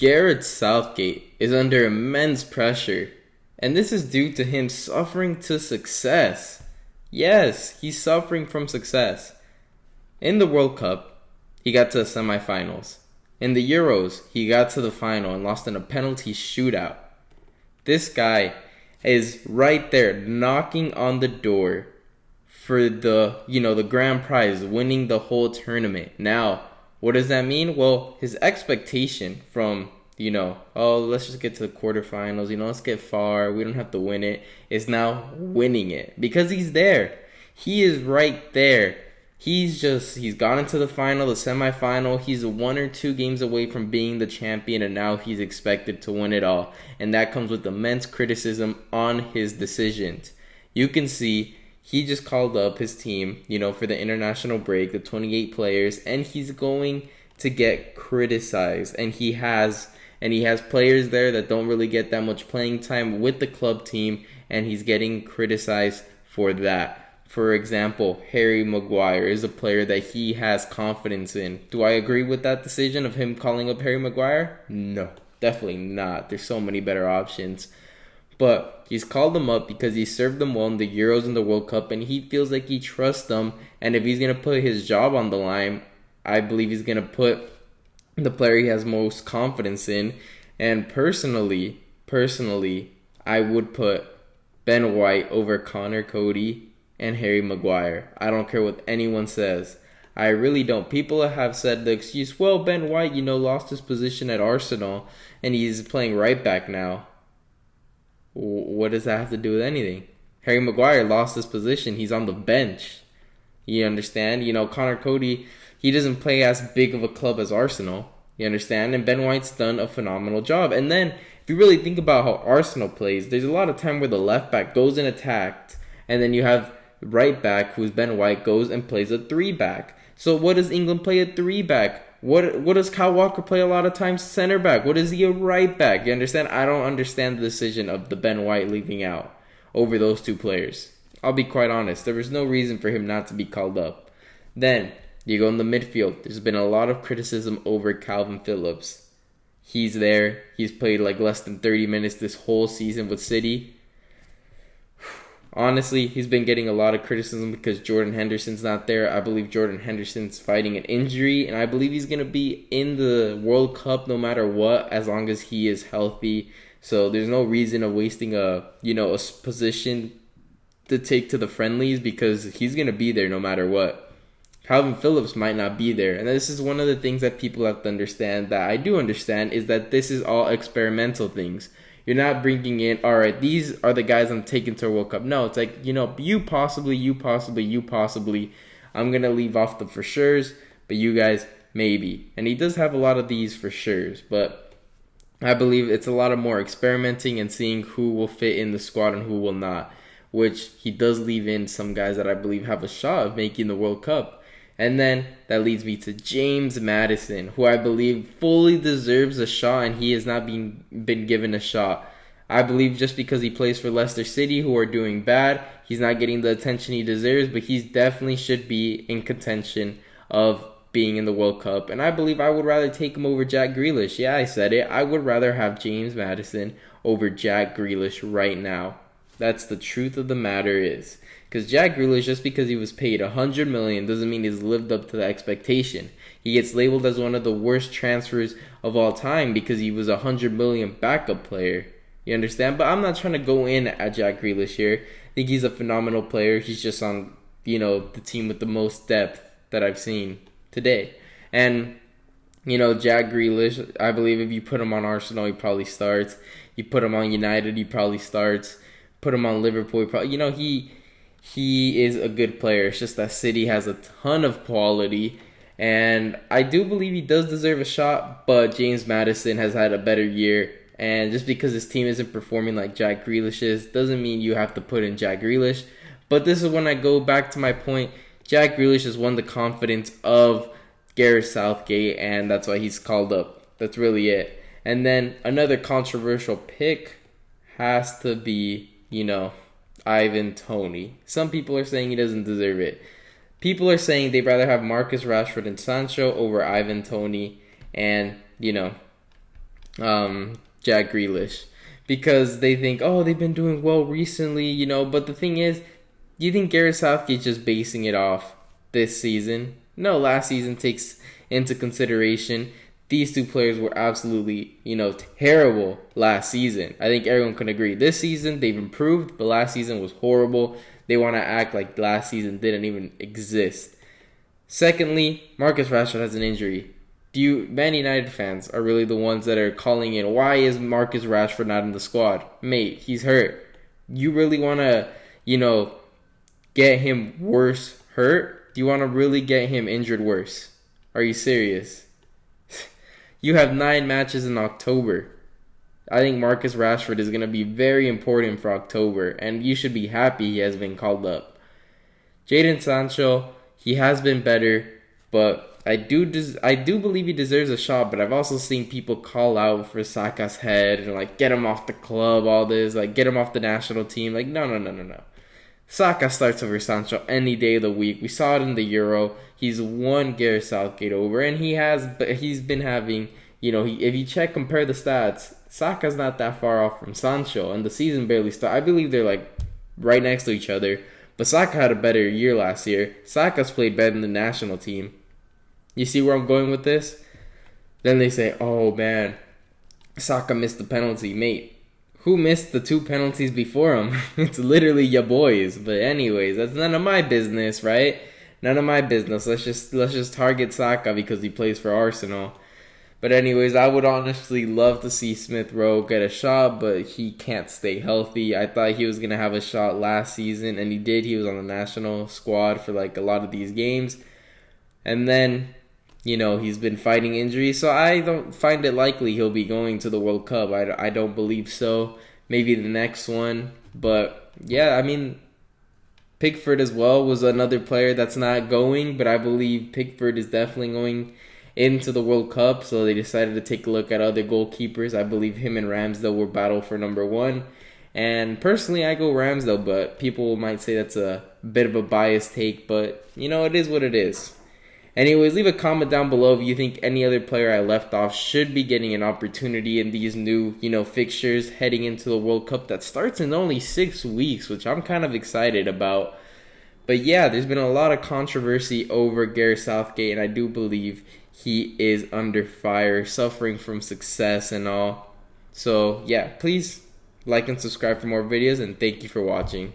Gareth Southgate is under immense pressure, and this is due to him suffering to success. Yes, he's suffering from success. In the World Cup, he got to the semifinals. In the Euros, he got to the final and lost in a penalty shootout. This guy is right there knocking on the door for the grand prize, winning the whole tournament. Now, what does that mean? Well, his expectation from, let's just get to the quarterfinals, let's get far, we don't have to win it, is now winning it because he's there. He is right there. He's gone into the final, the semifinal. He's 1 or 2 games away from being the champion, and now he's expected to win it all. And that comes with immense criticism on his decisions. You can see he just called up his team, for the international break, the 28 players, and he's going to get criticized. And he has players there that don't really get that much playing time with the club team, and he's getting criticized for that. For example, Harry Maguire is a player that he has confidence in. Do I agree with that decision of him calling up Harry Maguire? No, definitely not. There's so many better options. But he's called them up because he served them well in the Euros and the World Cup, and he feels like he trusts them. And if he's going to put his job on the line, I believe he's going to put the player he has most confidence in. And personally, I would put Ben White over Connor Cody and Harry Maguire. I don't care what anyone says. I really don't. People have said the excuse, well, Ben White, lost his position at Arsenal and he's playing right back now. What does that have to do with anything? Harry Maguire lost his position. He's on the bench. You understand? Connor Cody, he doesn't play as big of a club as Arsenal. You understand? And Ben White's done a phenomenal job. And then, if you really think about how Arsenal plays, there's a lot of time where the left back goes and attacked, and then you have right back, who's Ben White, goes and plays a 3-back. So what does England play a 3-back? What does Kyle Walker play a lot of times? Center back. What is he, a right back? You understand? I don't understand the decision of the Ben White leaving out over those 2 players. I'll be quite honest. There was no reason for him not to be called up. Then you go in the midfield. There's been a lot of criticism over Calvin Phillips. He's there. He's played like less than 30 minutes this whole season with City. Honestly, he's been getting a lot of criticism because Jordan Henderson's not there. I believe Jordan Henderson's fighting an injury, and I believe he's going to be in the World Cup no matter what, as long as he is healthy. So there's no reason of wasting a position to take to the friendlies because he's going to be there no matter what. Calvin Phillips might not be there. And this is one of the things that people have to understand, that I do understand, is that this is all experimental things. You're not bringing in, all right, these are the guys I'm taking to a World Cup. No, it's like, you possibly. I'm going to leave off the for sures, but you guys, maybe. And he does have a lot of these for sures, but I believe it's a lot of more experimenting and seeing who will fit in the squad and who will not, which he does leave in some guys that I believe have a shot of making the World Cup. And then that leads me to James Maddison, who I believe fully deserves a shot, and he has not been given a shot. I believe just because he plays for Leicester City, who are doing bad, he's not getting the attention he deserves, but he definitely should be in contention of being in the World Cup. And I believe I would rather take him over Jack Grealish. Yeah, I said it. I would rather have James Maddison over Jack Grealish right now. That's the truth of the matter is. Because Jack Grealish, just because he was paid $100 million doesn't mean he's lived up to the expectation. He gets labeled as one of the worst transfers of all time because he was a $100 million backup player. You understand? But I'm not trying to go in at Jack Grealish here. I think he's a phenomenal player. He's just on, the team with the most depth that I've seen today. And, Jack Grealish, I believe if you put him on Arsenal, he probably starts. You put him on United, he probably starts. Put him on Liverpool, he probably, He is a good player. It's just that City has a ton of quality. And I do believe he does deserve a shot, but James Maddison has had a better year. And just because his team isn't performing like Jack Grealish's doesn't mean you have to put in Jack Grealish. But this is when I go back to my point. Jack Grealish has won the confidence of Gareth Southgate, and that's why he's called up. That's really it. And then another controversial pick has to be, Ivan Toney. Some people are saying he doesn't deserve it. People are saying they'd rather have Marcus Rashford and Sancho over Ivan Toney. And, Jack Grealish, because they think, oh, they've been doing well recently, you know. But the thing is, do you think Gareth Southgate's just basing it off this season? No, last season takes into consideration these two players were absolutely, terrible last season. I think everyone can agree. This season they've improved, but last season was horrible. They want to act like last season didn't even exist. Secondly, Marcus Rashford has an injury. Man United fans are really the ones that are calling in, why is Marcus Rashford not in the squad? Mate, he's hurt. You really want to, get him worse hurt? Do you want to really get him injured worse? Are you serious? You have 9 matches in October. I think Marcus Rashford is going to be very important for October, and you should be happy he has been called up. Jadon Sancho, he has been better, but I do believe he deserves a shot, but I've also seen people call out for Saka's head and get him off the club, all this, get him off the national team. No. Saka starts over Sancho any day of the week. We saw it in the Euro. He's won Gareth Southgate over, and he's been having, if you compare the stats, Saka's not that far off from Sancho, and the season barely started. I believe they're right next to each other, but Saka had a better year last year. Saka's played better than the national team. You see where I'm going with this? Then they say, oh man, Saka missed the penalty. Mate, who missed the 2 penalties before him? It's literally your boys. But anyways, that's none of my business, right? None of my business. Let's just target Saka because he plays for Arsenal. But anyways, I would honestly love to see Smith Rowe get a shot, but he can't stay healthy. I thought he was going to have a shot last season, and he did. He was on the national squad for a lot of these games. And then, he's been fighting injuries, so I don't find it likely he'll be going to the World Cup. I don't believe so. Maybe the next one. But, yeah, I mean, Pickford as well was another player that's not going, but I believe Pickford is definitely going into the World Cup, so they decided to take a look at other goalkeepers. I believe him and Ramsdale will battle for number 1. And personally, I go Ramsdale, but people might say that's a bit of a biased take, but, it is what it is. Anyways, leave a comment down below if you think any other player I left off should be getting an opportunity in these new, fixtures heading into the World Cup that starts in only 6 weeks, which I'm kind of excited about. But yeah, there's been a lot of controversy over Gareth Southgate, and I do believe he is under fire, suffering from success and all. So yeah, please like and subscribe for more videos, and thank you for watching.